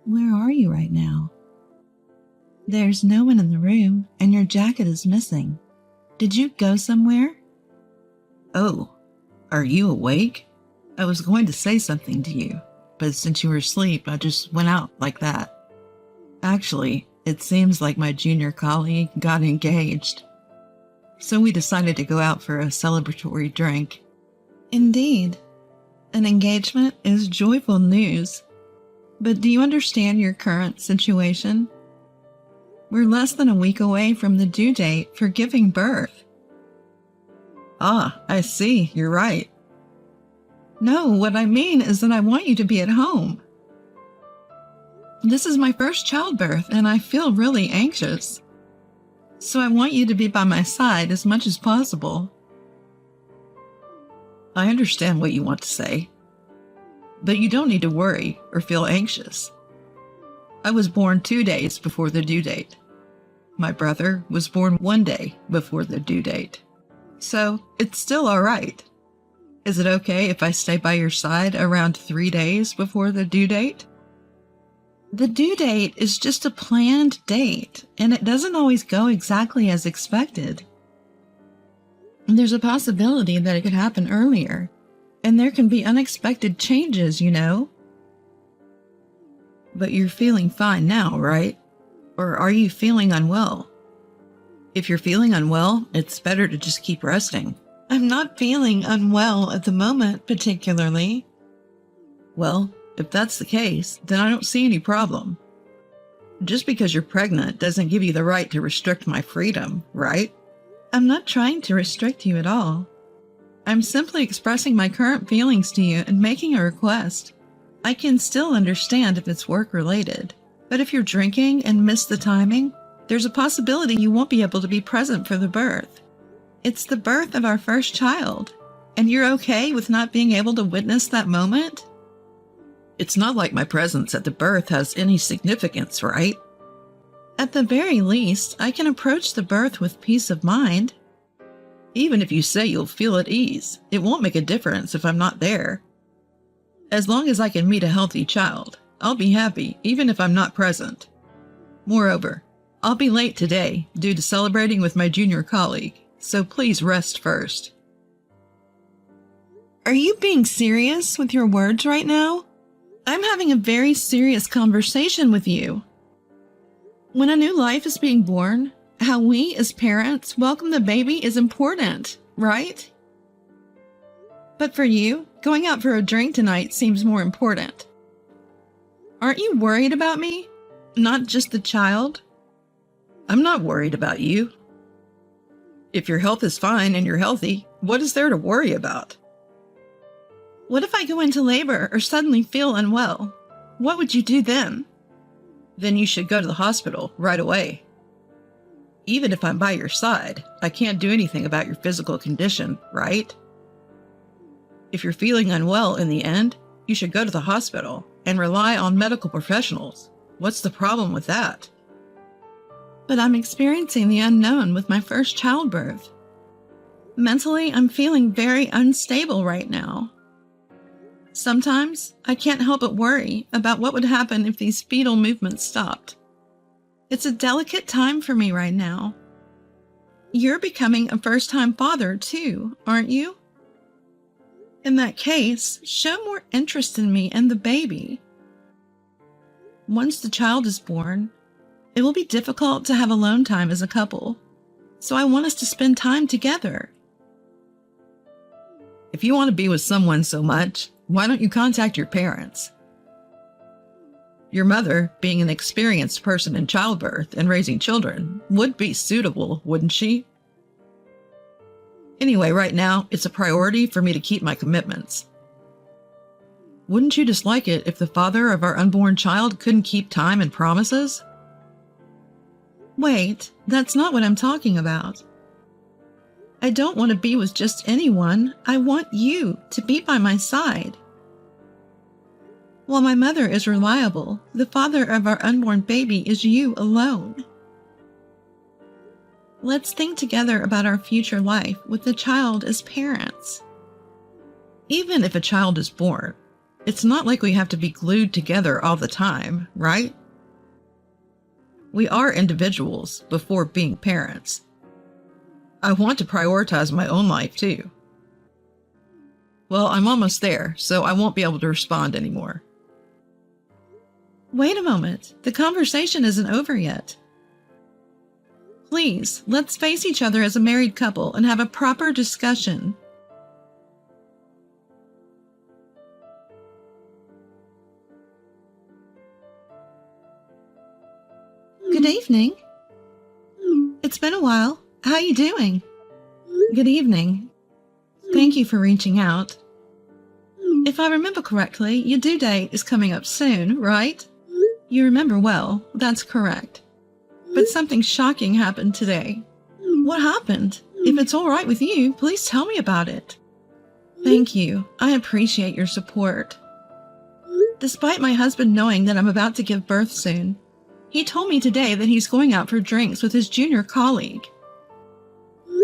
Where are you right now? There's no one in the room, and your jacket is missing. Did you go somewhere? Oh, are you awake? I was going to say something to you, but since you were asleep, I just went out like that. Actually, it seems like my junior colleague got engaged. So we decided to go out for a celebratory drink. Indeed. An engagement is joyful news. But do you understand your current situation? We're less than a week away from the due date for giving birth. Ah, I see. You're right. No, what I mean is that I want you to be at home. This is my first childbirth, and I feel really anxious. So I want you to be by my side as much as possible. I understand what you want to say, but you don't need to worry or feel anxious. I was born 2 days before the due date. My brother was born 1 day before the due date. So it's still all right. Is it okay if I stay by your side around 3 days before the due date? The due date is just a planned date, and it doesn't always go exactly as expected. There's a possibility that it could happen earlier, and there can be unexpected changes, you know. But you're feeling fine now, right? Or are you feeling unwell? If you're feeling unwell, it's better to just keep resting. I'm not feeling unwell at the moment, particularly. Well, if that's the case, then I don't see any problem. Just because you're pregnant doesn't give you the right to restrict my freedom, right? I'm not trying to restrict you at all. I'm simply expressing my current feelings to you and making a request. I can still understand if it's work-related, but if you're drinking and miss the timing, there's a possibility you won't be able to be present for the birth. It's the birth of our first child, and you're okay with not being able to witness that moment? It's not like my presence at the birth has any significance, right? At the very least, I can approach the birth with peace of mind. Even if you say you'll feel at ease, it won't make a difference if I'm not there. As long as I can meet a healthy child, I'll be happy even if I'm not present. Moreover, I'll be late today due to celebrating with my junior colleague, so please rest first. Are you being serious with your words right now? I'm having a very serious conversation with you. When a new life is being born, how we as parents welcome the baby is important, right? But for you, going out for a drink tonight seems more important. Aren't you worried about me? Not just the child? I'm not worried about you. If your health is fine and you're healthy, what is there to worry about? What if I go into labor or suddenly feel unwell? What would you do then? Then you should go to the hospital right away. Even if I'm by your side, I can't do anything about your physical condition, right? If you're feeling unwell in the end, you should go to the hospital and rely on medical professionals. What's the problem with that? But I'm experiencing the unknown with my first childbirth. Mentally, I'm feeling very unstable right now. Sometimes I can't help but worry about what would happen if these fetal movements stopped. It's a delicate time for me right now. You're becoming a first-time father too, aren't you? In that case, show more interest in me and the baby. Once the child is born, it will be difficult to have alone time as a couple, so I want us to spend time together. If you want to be with someone so much, why don't you contact your parents? Your mother, being an experienced person in childbirth and raising children, would be suitable, wouldn't she? Anyway, right now, it's a priority for me to keep my commitments. Wouldn't you dislike it if the father of our unborn child couldn't keep time and promises? Wait, that's not what I'm talking about. I don't want to be with just anyone. I want you to be by my side. While my mother is reliable, the father of our unborn baby is you alone. Let's think together about our future life with the child as parents. Even if a child is born, It's not like we have to be glued together all the time, right? We are individuals before being parents. I want to prioritize my own life too. Well, I'm almost there, so I won't be able to respond anymore. Wait a moment. The conversation isn't over yet. Please, let's face each other as a married couple and have a proper discussion. Good evening. It's been a while. How are you doing? Good evening. Thank you for reaching out. If I remember correctly, your due date is coming up soon, right? You remember well. That's correct. But something shocking happened today. What happened? If it's all right with you, please tell me about it. Thank you. I appreciate your support. Despite my husband knowing that I'm about to give birth soon, he told me today that he's going out for drinks with his junior colleague.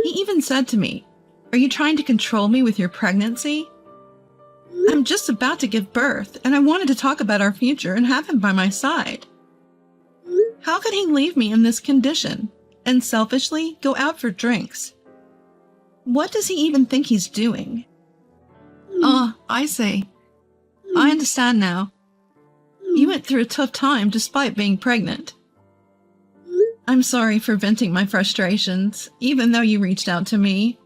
He even said to me, "Are you trying to control me with your pregnancy?" I'm just about to give birth, and I wanted to talk about our future and have him by my side. How could he leave me in this condition and selfishly go out for drinks? What does he even think he's doing? Oh, I see. I understand now. You went through a tough time despite being pregnant. I'm sorry for venting my frustrations, even though you reached out to me.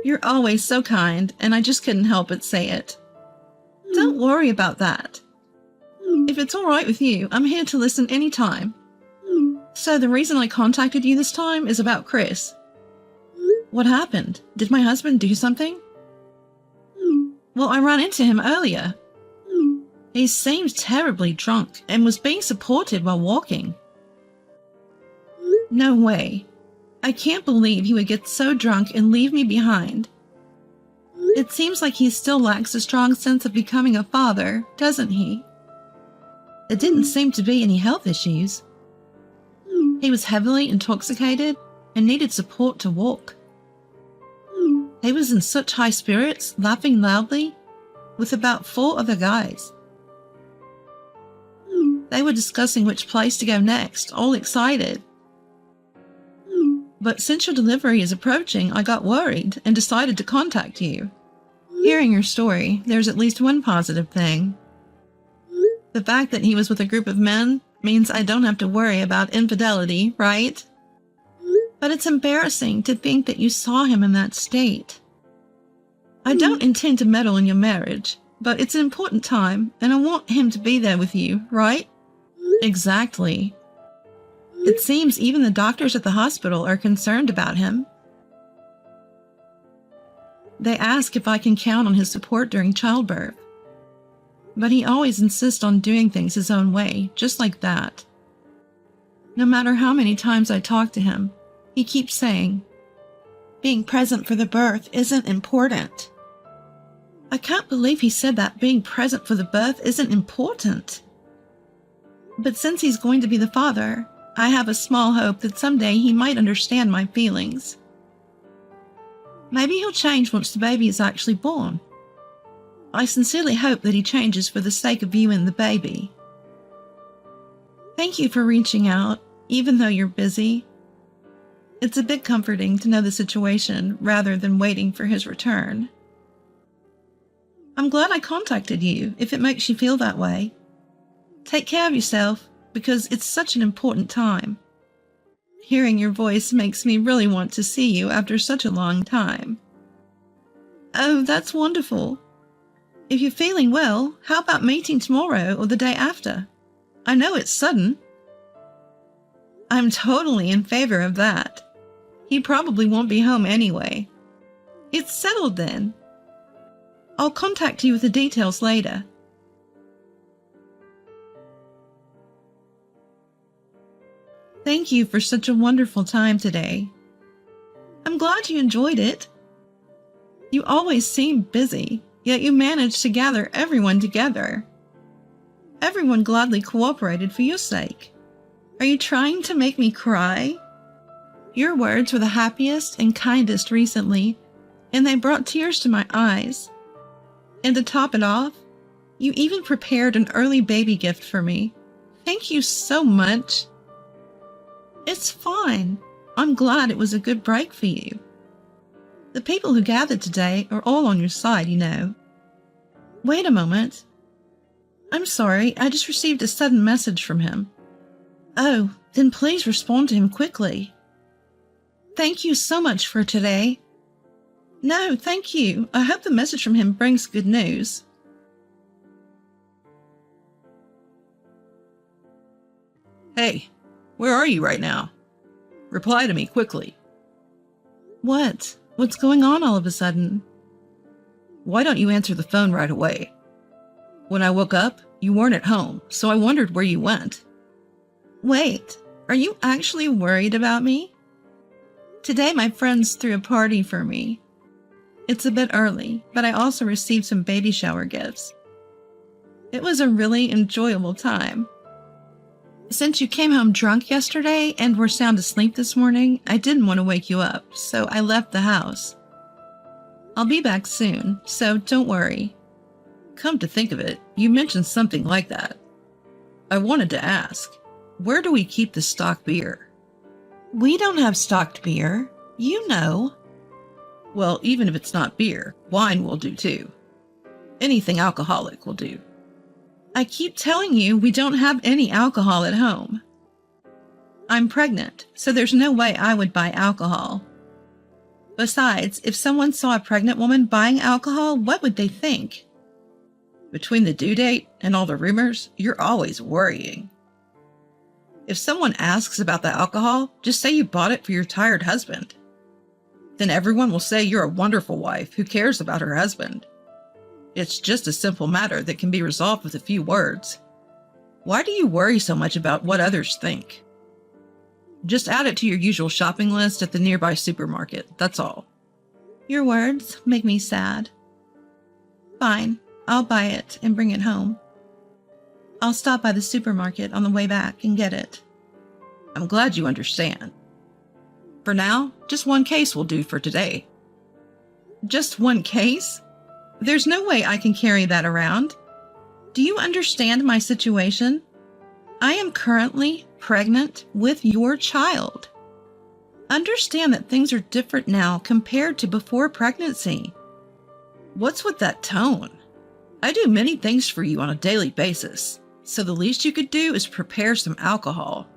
You're always so kind, and I just couldn't help but say it. Don't worry about that. If it's all right with you, I'm here to listen anytime. So the reason I contacted you this time is about Chris. What happened? Did my husband do something? Well, I ran into him earlier. He seemed terribly drunk and was being supported while walking. No way. I can't believe he would get so drunk and leave me behind. It seems like he still lacks a strong sense of becoming a father, doesn't he? There didn't seem to be any health issues. He was heavily intoxicated and needed support to walk. He was in such high spirits, laughing loudly, with about 4 other guys. They were discussing which place to go next, all excited. But since your delivery is approaching, I got worried and decided to contact you. Hearing your story, there's at least one positive thing. The fact that he was with a group of men means I don't have to worry about infidelity, right? But it's embarrassing to think that you saw him in that state. I don't intend to meddle in your marriage, but it's an important time, and I want him to be there with you, right? Exactly. It seems even the doctors at the hospital are concerned about him. They ask if I can count on his support during childbirth. But he always insists on doing things his own way, just like that. No matter how many times I talk to him, he keeps saying, being present for the birth isn't important. I can't believe he said that being present for the birth isn't important. But since he's going to be the father, I have a small hope that someday he might understand my feelings. Maybe he'll change once the baby is actually born. I sincerely hope that he changes for the sake of you and the baby. Thank you for reaching out, even though you're busy. It's a bit comforting to know the situation rather than waiting for his return. I'm glad I contacted you, if it makes you feel that way. Take care of yourself, because it's such an important time. Hearing your voice makes me really want to see you after such a long time. Oh, that's wonderful. If you're feeling well, how about meeting tomorrow or the day after? I know it's sudden. I'm totally in favor of that. He probably won't be home anyway. It's settled then. I'll contact you with the details later. Thank you for such a wonderful time today. I'm glad you enjoyed it. You always seem busy, yet you managed to gather everyone together. Everyone gladly cooperated for your sake. Are you trying to make me cry? Your words were the happiest and kindest recently, and they brought tears to my eyes. And to top it off, You even prepared an early baby gift for me. Thank you so much. It's fine. I'm glad it was a good break for you. The people who gathered today are all on your side, you know. Wait a moment. I'm sorry, I just received a sudden message from him. Oh, then please respond to him quickly. Thank you so much for today. No, thank you. I hope the message from him brings good news. Hey, where are you right now? Reply to me quickly. What? What's going on all of a sudden? Why don't you answer the phone right away? When I woke up, you weren't at home, so I wondered where you went. Wait, are you actually worried about me? Today my friends threw a party for me. It's a bit early, but I also received some baby shower gifts. It was a really enjoyable time. Since you came home drunk yesterday and were sound asleep this morning, I didn't want to wake you up, so I left the house. I'll be back soon, so don't worry. Come to think of it, you mentioned something like that. I wanted to ask, where do we keep the stock beer? We don't have stocked beer. You know. Well, even if it's not beer, wine will do too. Anything alcoholic will do. I keep telling you we don't have any alcohol at home. I'm pregnant, so there's no way I would buy alcohol. Besides, if someone saw a pregnant woman buying alcohol, what would they think? Between the due date and all the rumors, you're always worrying. If someone asks about the alcohol, just say you bought it for your tired husband. Then everyone will say you're a wonderful wife who cares about her husband. It's just a simple matter that can be resolved with a few words. Why do you worry so much about what others think? Just add it to your usual shopping list at the nearby supermarket, that's all. Your words make me sad. Fine, I'll buy it and bring it home. I'll stop by the supermarket on the way back and get it. I'm glad you understand. For now, just one case will do for today. Just one case? There's no way I can carry that around. Do you understand my situation? I am currently pregnant with your child. Understand that things are different now compared to before pregnancy. What's with that tone? I do many things for you on a daily basis, so the least you could do is prepare some alcohol.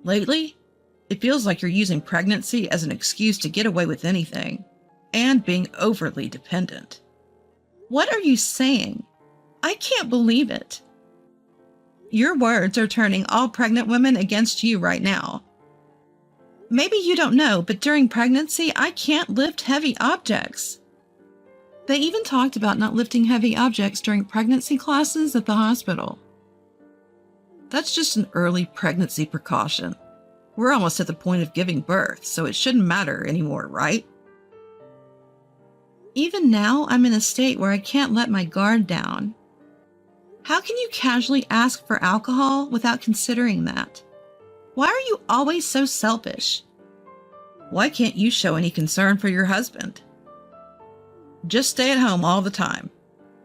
Lately, it feels like you're using pregnancy as an excuse to get away with anything, and being overly dependent. What are you saying? I can't believe it. Your words are turning all pregnant women against you right now. Maybe you don't know, but during pregnancy, I can't lift heavy objects. They even talked about not lifting heavy objects during pregnancy classes at the hospital. That's just an early pregnancy precaution. We're almost at the point of giving birth, so it shouldn't matter anymore, right? Even now, I'm in a state where I can't let my guard down. How can you casually ask for alcohol without considering that? Why are you always so selfish? Why can't you show any concern for your husband? Just stay at home all the time.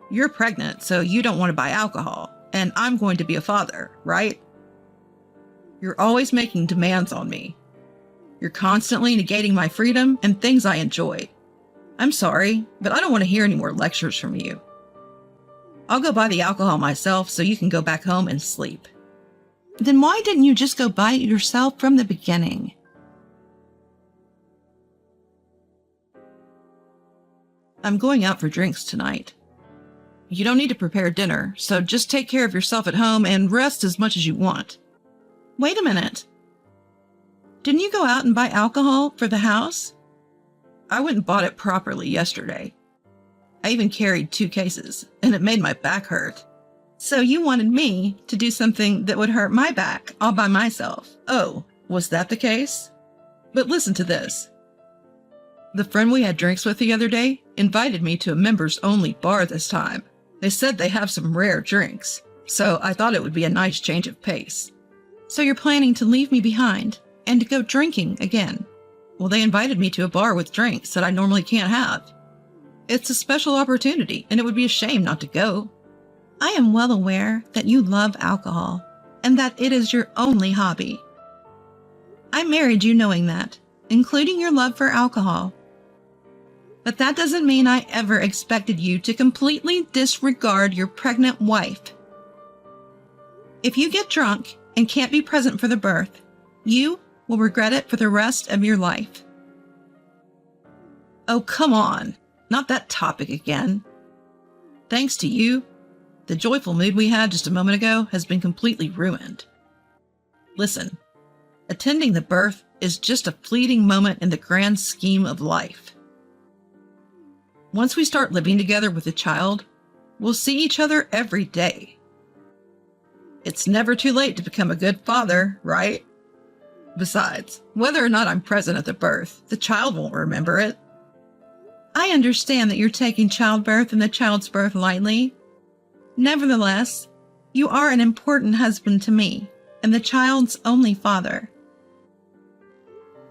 You're pregnant, so you don't want to buy alcohol, and I'm going to be a father, right? You're always making demands on me. You're constantly negating my freedom and things I enjoy. I'm sorry, but I don't want to hear any more lectures from you. I'll go buy the alcohol myself so you can go back home and sleep. Then why didn't you just go buy it yourself from the beginning? I'm going out for drinks tonight. You don't need to prepare dinner, so just take care of yourself at home and rest as much as you want. Wait a minute. Didn't you go out and buy alcohol for the house? I went and bought it properly yesterday. I even carried 2 cases, and it made my back hurt. So you wanted me to do something that would hurt my back all by myself. Oh, was that the case? But listen to this. The friend we had drinks with the other day invited me to a members-only bar this time. They said they have some rare drinks, so I thought it would be a nice change of pace. So you're planning to leave me behind and to go drinking again? Well, they invited me to a bar with drinks that I normally can't have. It's a special opportunity, and it would be a shame not to go. I am well aware that you love alcohol and that it is your only hobby. I married you knowing that, including your love for alcohol. But that doesn't mean I ever expected you to completely disregard your pregnant wife. If you get drunk and can't be present for the birth, you will regret it for the rest of your life. Oh, come on. Not that topic again. Thanks to you, the joyful mood we had just a moment ago has been completely ruined. Listen, attending the birth is just a fleeting moment in the grand scheme of life. Once we start living together with a child, we'll see each other every day. It's never too late to become a good father, right? Besides, whether or not I'm present at the birth, the child won't remember it. I understand that you're taking childbirth and the child's birth lightly. Nevertheless, you are an important husband to me and the child's only father.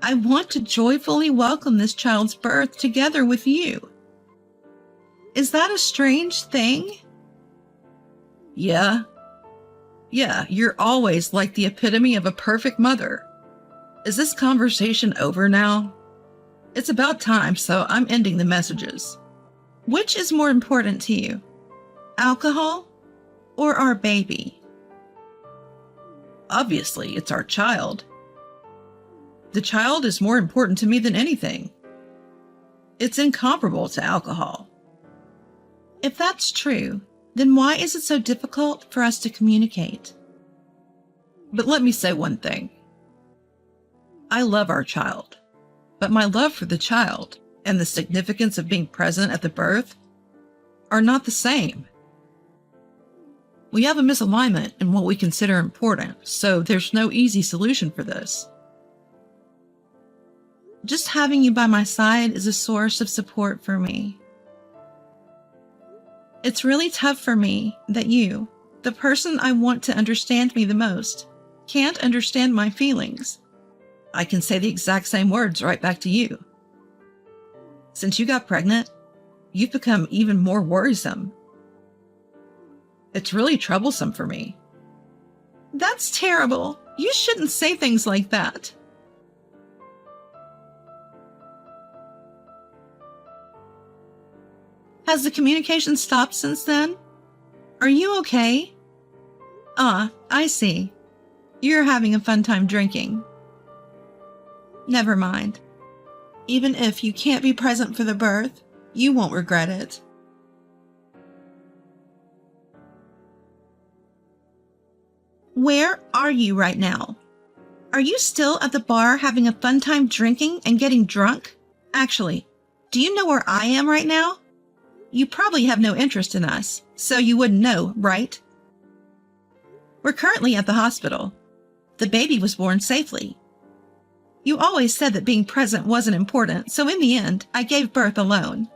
I want to joyfully welcome this child's birth together with you. Is that a strange thing? Yeah, you're always like the epitome of a perfect mother. Is this conversation over now? It's about time, so I'm ending the messages. Which is more important to you? Alcohol or our baby? Obviously, it's our child. The child is more important to me than anything. It's incomparable to alcohol. If that's true, then why is it so difficult for us to communicate? But let me say one thing. I love our child, but my love for the child and the significance of being present at the birth are not the same. We have a misalignment in what we consider important, so there's no easy solution for this. Just having you by my side is a source of support for me. It's really tough for me that you, the person I want to understand me the most, can't understand my feelings. I can say the exact same words right back to you. Since you got pregnant, you've become even more worrisome. It's really troublesome for me. That's terrible. You shouldn't say things like that. Has the communication stopped since then? Are you okay? Ah, I see. You're having a fun time drinking. Never mind. Even if you can't be present for the birth, you won't regret it. Where are you right now? Are you still at the bar having a fun time drinking and getting drunk? Actually, do you know where I am right now? You probably have no interest in us, so you wouldn't know, right? We're currently at the hospital. The baby was born safely. You always said that being present wasn't important, so in the end, I gave birth alone.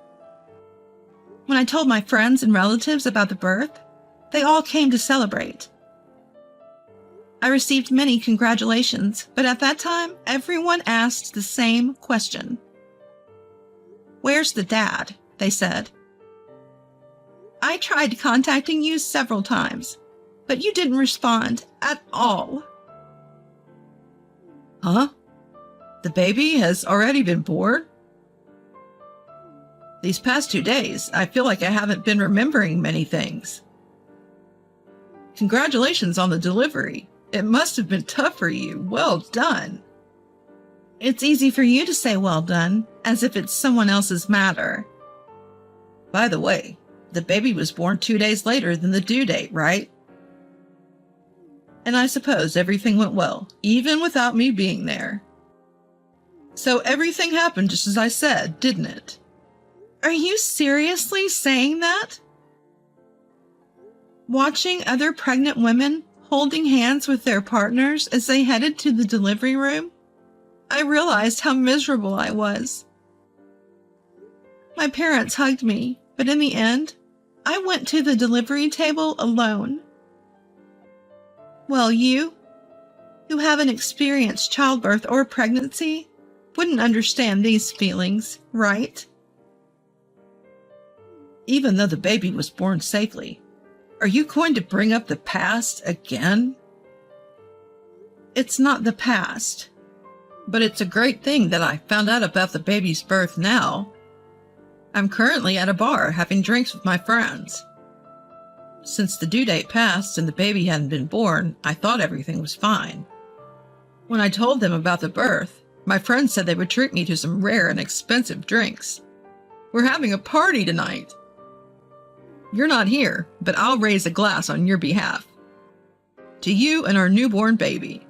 When I told my friends and relatives about the birth, they all came to celebrate. I received many congratulations, but at that time, everyone asked the same question. "Where's the dad?" they said. I tried contacting you several times, but you didn't respond at all. Huh? The baby has already been born? These past 2 days, I feel like I haven't been remembering many things. Congratulations on the delivery. It must have been tough for you. Well done. It's easy for you to say well done, as if it's someone else's matter. By the way, the baby was born 2 days later than the due date, right? And I suppose everything went well, even without me being there. So everything happened just as I said, didn't it? Are you seriously saying that? Watching other pregnant women holding hands with their partners as they headed to the delivery room, I realized how miserable I was. My parents hugged me, but in the end, I went to the delivery table alone. Well, you, who haven't experienced childbirth or pregnancy, wouldn't understand these feelings, right? Even though the baby was born safely, Are you going to bring up the past again? It's not the past. But it's a great thing that I found out about the baby's birth now. I'm currently at a bar having drinks with my friends. Since the due date passed and the baby hadn't been born, I thought everything was fine. When I told them about the birth, my friends said they would treat me to some rare and expensive drinks. We're having a party tonight. You're not here, but I'll raise a glass on your behalf. To you and our newborn baby.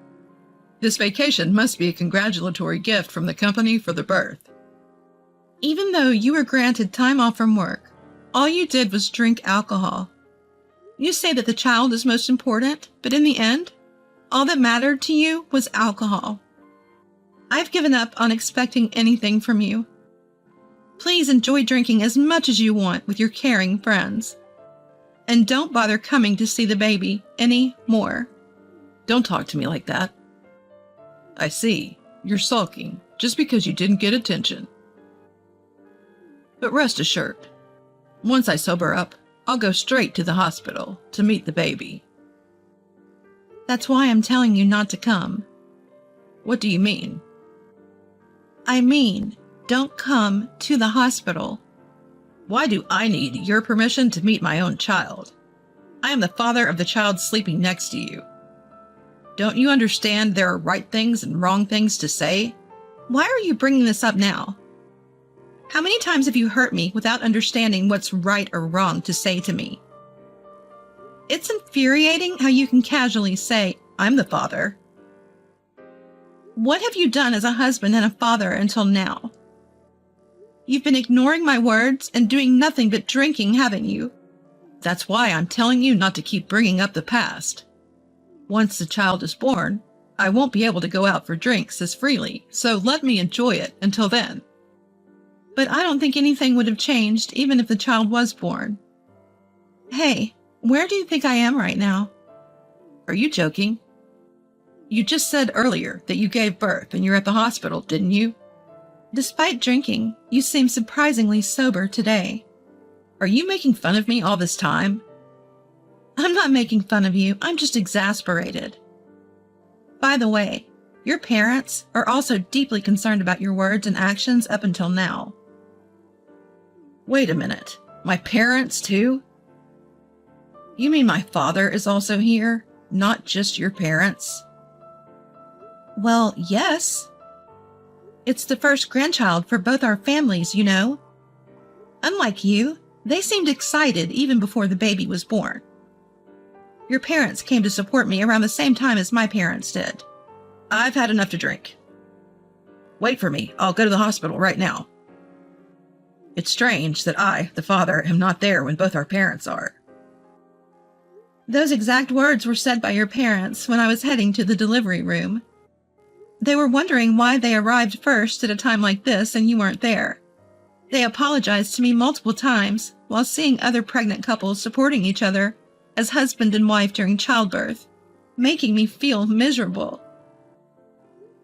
This vacation must be a congratulatory gift from the company for the birth. Even though you were granted time off from work, all you did was drink alcohol. You say that the child is most important, but in the end, all that mattered to you was alcohol. I've given up on expecting anything from you. Please enjoy drinking as much as you want with your caring friends. And don't bother coming to see the baby any more. Don't talk to me like that. I see. You're sulking just because you didn't get attention. But rest assured, once I sober up, I'll go straight to the hospital to meet the baby. That's why I'm telling you not to come. What do you mean? I mean, don't come to the hospital. Why do I need your permission to meet my own child? I am the father of the child sleeping next to you. Don't you understand there are right things and wrong things to say? Why are you bringing this up now? How many times have you hurt me without understanding what's right or wrong to say to me? It's infuriating how you can casually say, I'm the father. What have you done as a husband and a father until now? You've been ignoring my words and doing nothing but drinking, haven't you? That's why I'm telling you not to keep bringing up the past. Once the child is born, I won't be able to go out for drinks as freely, so let me enjoy it until then. But I don't think anything would have changed even if the child was born. Hey, where do you think I am right now? Are you joking? You just said earlier that you gave birth and you're at the hospital, didn't you? Despite drinking, you seem surprisingly sober today. Are you making fun of me all this time? I'm not making fun of you, I'm just exasperated. By the way, your parents are also deeply concerned about your words and actions up until now. Wait a minute, my parents too? You mean my father is also here, not just your parents? Well, yes. It's the first grandchild for both our families, you know. Unlike you, they seemed excited even before the baby was born. Your parents came to support me around the same time as my parents did. I've had enough to drink. Wait for me, I'll go to the hospital right now. It's strange that I, the father, am not there when both our parents are. Those exact words were said by your parents when I was heading to the delivery room. They were wondering why they arrived first at a time like this and you weren't there. They apologized to me multiple times while seeing other pregnant couples supporting each other as husband and wife during childbirth, making me feel miserable.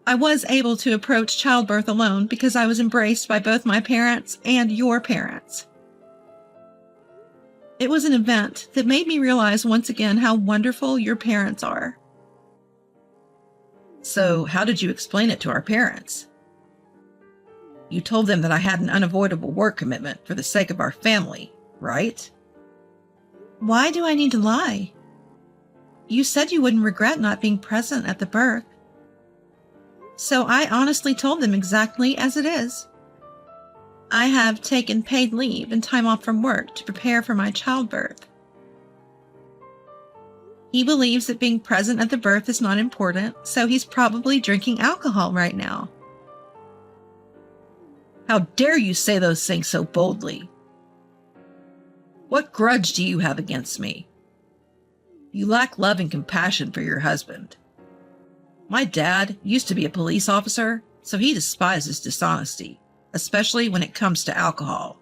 I was able to approach childbirth alone because I was embraced by both my parents and your parents. It was an event that made me realize once again how wonderful your parents are. So, how did you explain it to our parents? You told them that I had an unavoidable work commitment for the sake of our family, right? Why do I need to lie? You said you wouldn't regret not being present at the birth. So I honestly told them exactly as it is. I have taken paid leave and time off from work to prepare for my childbirth. He believes that being present at the birth is not important, so he's probably drinking alcohol right now. How dare you say those things so boldly? What grudge do you have against me? You lack love and compassion for your husband. My dad used to be a police officer, so he despises dishonesty, especially when it comes to alcohol.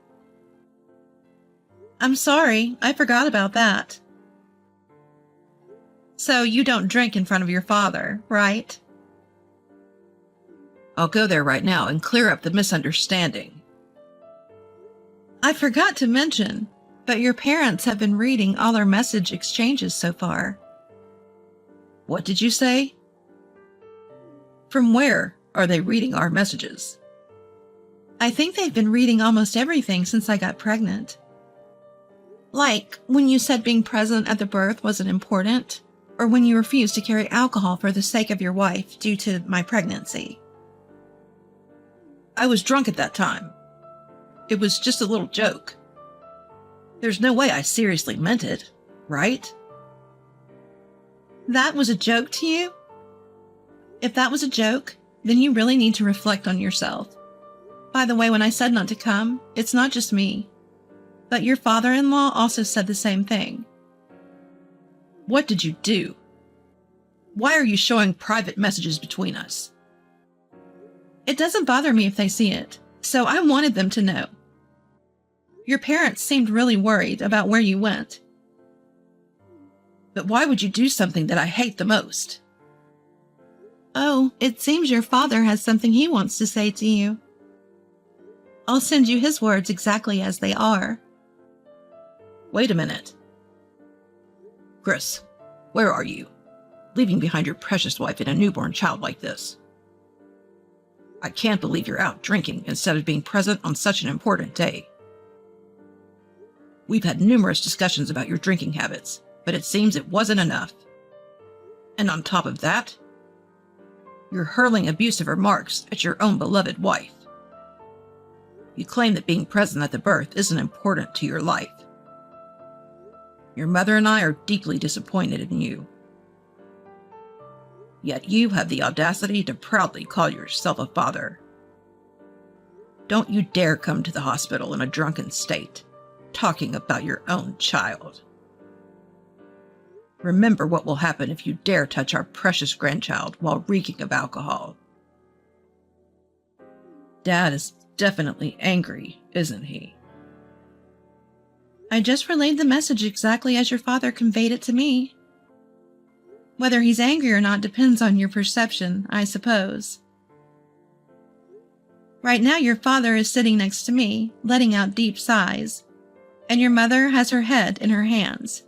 I'm sorry, I forgot about that. So you don't drink in front of your father, right? I'll go there right now and clear up the misunderstanding. I forgot to mention, But your parents have been reading all our message exchanges so far. What did you say? From where are they reading our messages? I think they've been reading almost everything since I got pregnant. Like when you said being present at the birth wasn't important, or when you refused to carry alcohol for the sake of your wife due to my pregnancy. I was drunk at that time. It was just a little joke. There's no way I seriously meant it, right? That was a joke to you? If that was a joke, then you really need to reflect on yourself. By the way, when I said not to come, it's not just me. But your father-in-law also said the same thing. What did you do? Why are you showing private messages between us? It doesn't bother me if they see it, so I wanted them to know. Your parents seemed really worried about where you went. But why would you do something that I hate the most? Oh, it seems your father has something he wants to say to you. I'll send you his words exactly as they are. Wait a minute. Chris, where are you? Leaving behind your precious wife and a newborn child like this. I can't believe you're out drinking instead of being present on such an important day. We've had numerous discussions about your drinking habits, but it seems it wasn't enough. And on top of that, you're hurling abusive remarks at your own beloved wife. You claim that being present at the birth isn't important to your life. Your mother and I are deeply disappointed in you. Yet you have the audacity to proudly call yourself a father. Don't you dare come to the hospital in a drunken state, talking about your own child. Remember what will happen if you dare touch our precious grandchild while reeking of alcohol. Dad is definitely angry, isn't he? I just relayed the message exactly as your father conveyed it to me. Whether he's angry or not depends on your perception, I suppose. Right now, your father is sitting next to me, letting out deep sighs, and your mother has her head in her hands.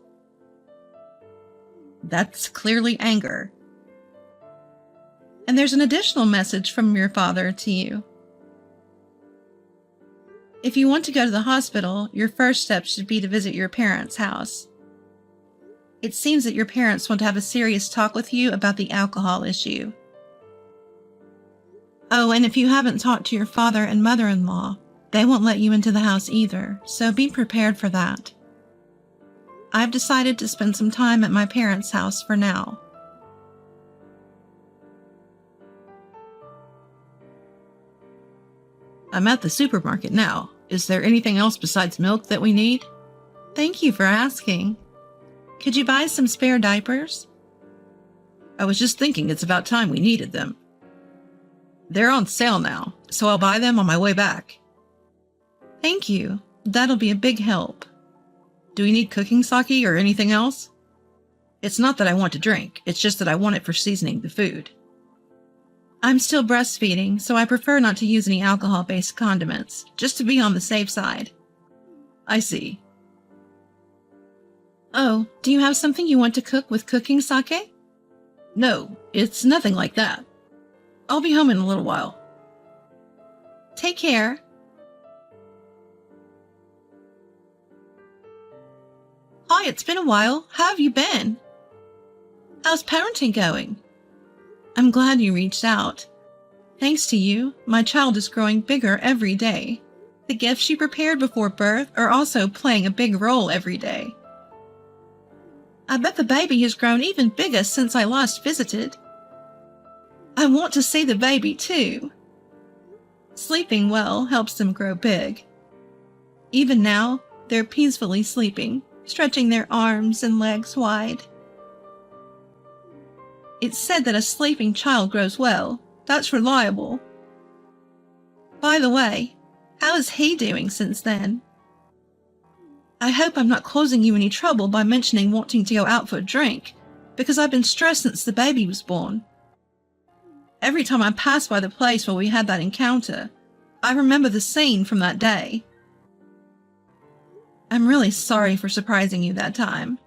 That's clearly anger. And there's an additional message from your father to you. If you want to go to the hospital, your first step should be to visit your parents' house. It seems that your parents want to have a serious talk with you about the alcohol issue. Oh, and if you haven't talked to your father and mother-in-law, they won't let you into the house either, so be prepared for that. I've decided to spend some time at my parents' house for now. I'm at the supermarket now. Is there anything else besides milk that we need? Thank you for asking. Could you buy some spare diapers? I was just thinking it's about time we needed them. They're on sale now, so I'll buy them on my way back. Thank you. That'll be a big help. Do we need cooking sake or anything else? It's not that I want to drink, it's just that I want it for seasoning the food. I'm still breastfeeding, so I prefer not to use any alcohol-based condiments, just to be on the safe side. I see. Oh, do you have something you want to cook with cooking sake? No, it's nothing like that. I'll be home in a little while. Take care. Hi, it's been a while. How have you been? How's parenting going? I'm glad you reached out. Thanks to you, my child is growing bigger every day. The gifts you prepared before birth are also playing a big role every day. I bet the baby has grown even bigger since I last visited. I want to see the baby too. Sleeping well helps them grow big. Even now, they're peacefully sleeping, stretching their arms and legs wide. It's said that a sleeping child grows well. That's reliable. By the way, how is he doing since then? I hope I'm not causing you any trouble by mentioning wanting to go out for a drink, because I've been stressed since the baby was born. Every time I pass by the place where we had that encounter, I remember the scene from that day. I'm really sorry for surprising you that time.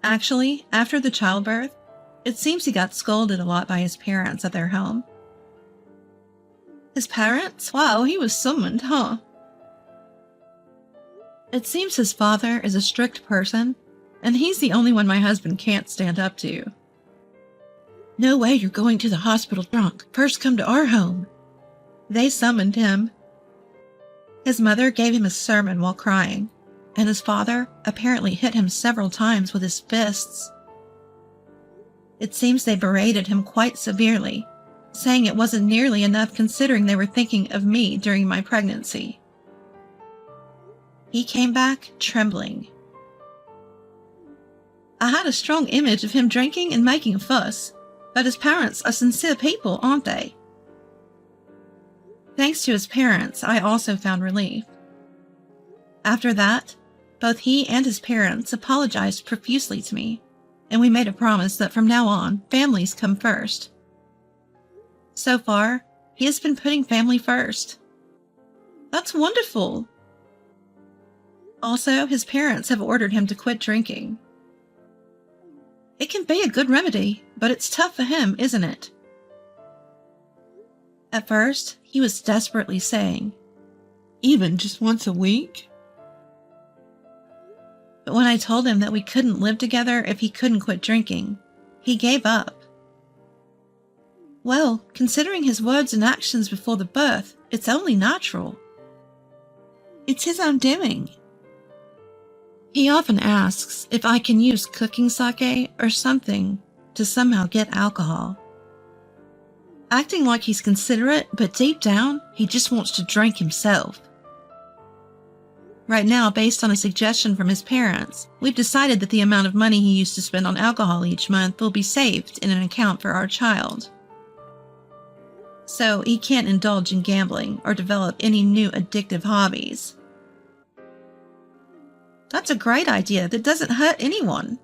Actually, after the childbirth, it seems he got scolded a lot by his parents at their home. His parents? Wow, he was summoned, huh? It seems his father is a strict person, and he's the only one my husband can't stand up to. No way you're going to the hospital drunk. First come to our home. They summoned him. His mother gave him a sermon while crying, and his father apparently hit him several times with his fists. It seems they berated him quite severely, saying it wasn't nearly enough considering they were thinking of me during my pregnancy. He came back trembling. I had a strong image of him drinking and making a fuss, but his parents are sincere people, aren't they? Thanks to his parents, I also found relief. After that, both he and his parents apologized profusely to me, and we made a promise that from now on, families come first. So far, he has been putting family first. That's wonderful. Also, his parents have ordered him to quit drinking. It can be a good remedy, but it's tough for him, isn't it? At first, he was desperately saying, "Even just once a week?" But when I told him that we couldn't live together if he couldn't quit drinking, he gave up. Well, considering his words and actions before the birth, it's only natural. It's his own doing. He often asks if I can use cooking sake or something to somehow get alcohol. Acting like he's considerate, but deep down, he just wants to drink himself. Right now, based on a suggestion from his parents, we've decided that the amount of money he used to spend on alcohol each month will be saved in an account for our child. So he can't indulge in gambling or develop any new addictive hobbies. That's a great idea that doesn't hurt anyone.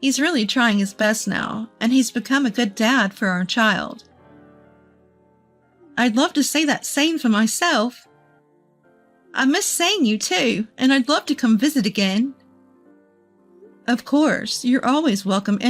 He's really trying his best now, and he's become a good dad for our child. I'd love to say that same for myself. I miss seeing you too, and I'd love to come visit again. Of course, you're always welcome